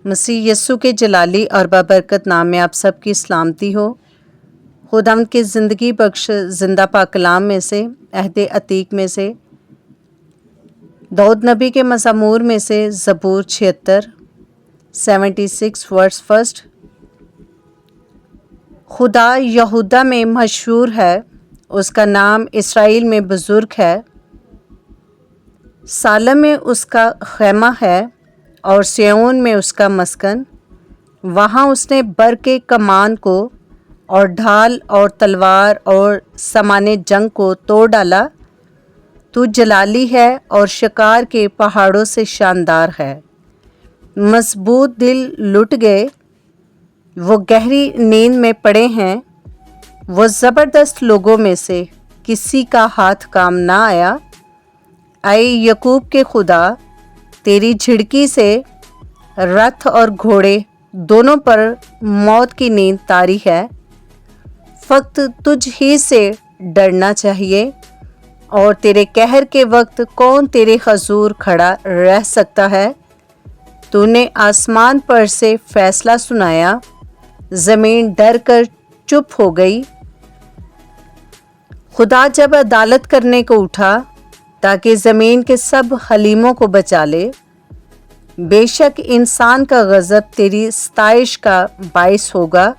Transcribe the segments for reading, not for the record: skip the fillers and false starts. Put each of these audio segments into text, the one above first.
मसीह यस्सु के जलाली और बाबरकत नाम में आप सब की सलामती हो। खुदावंद के ज़िंदगी बख्श जिंदा पाक कलाम में से, अहद अतीक में से, दाऊद नबी के मज़मूर में से ज़बूर 76 वर्स 1। खुदा यहूदा में मशहूर है, उसका नाम इसराइल में बुज़ुर्ग है। सालम में उसका खैमा है और सिय्योन में उसका मस्कन। वहाँ उसने बर के कमान को और ढाल और तलवार और सामाने जंग को तोड़ डाला। तू जलाली है और शिकार के पहाड़ों से शानदार है। मजबूत दिल लुट गए, वो गहरी नींद में पड़े हैं। वो ज़बरदस्त लोगों में से किसी का हाथ काम ना आया। आए यकूब के खुदा, तेरी झिड़की से रथ और घोड़े दोनों पर मौत की नींद तारी है। फक्त तुझ ही से डरना चाहिए और तेरे कहर के वक्त कौन तेरे हजूर खड़ा रह सकता है। तूने आसमान पर से फैसला सुनाया, ज़मीन डर कर चुप हो गई। खुदा जब अदालत करने को उठा ताकि ज़मीन के सब हलीमों को बचा ले, बेशक इंसान का गज़ब तेरी सताइश का बाइस होगा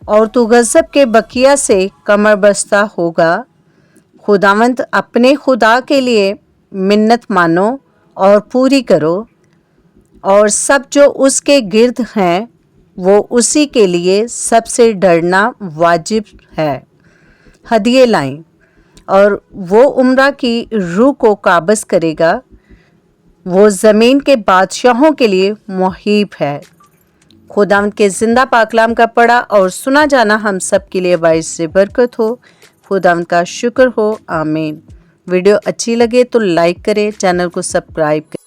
और तू गज़ब के बकिया से कमर बस्ता होगा। खुदावंद अपने खुदा के लिए मिन्नत मानो और पूरी करो, और सब जो उसके गिर्द हैं वो उसी के लिए सबसे डरना वाजिब है। हदिये लाएं और वो उम्रा की रूह को काबज़ करेगा। वो ज़मीन के बादशाहों के लिए मुहीब है। खुदावंद के ज़िंदा पाकलाम का पढ़ा और सुना जाना हम सब के लिए बाइस से बरकत हो। खुदावंद का शुक्र हो। आमीन। वीडियो अच्छी लगे तो लाइक करें, चैनल को सब्सक्राइब करें।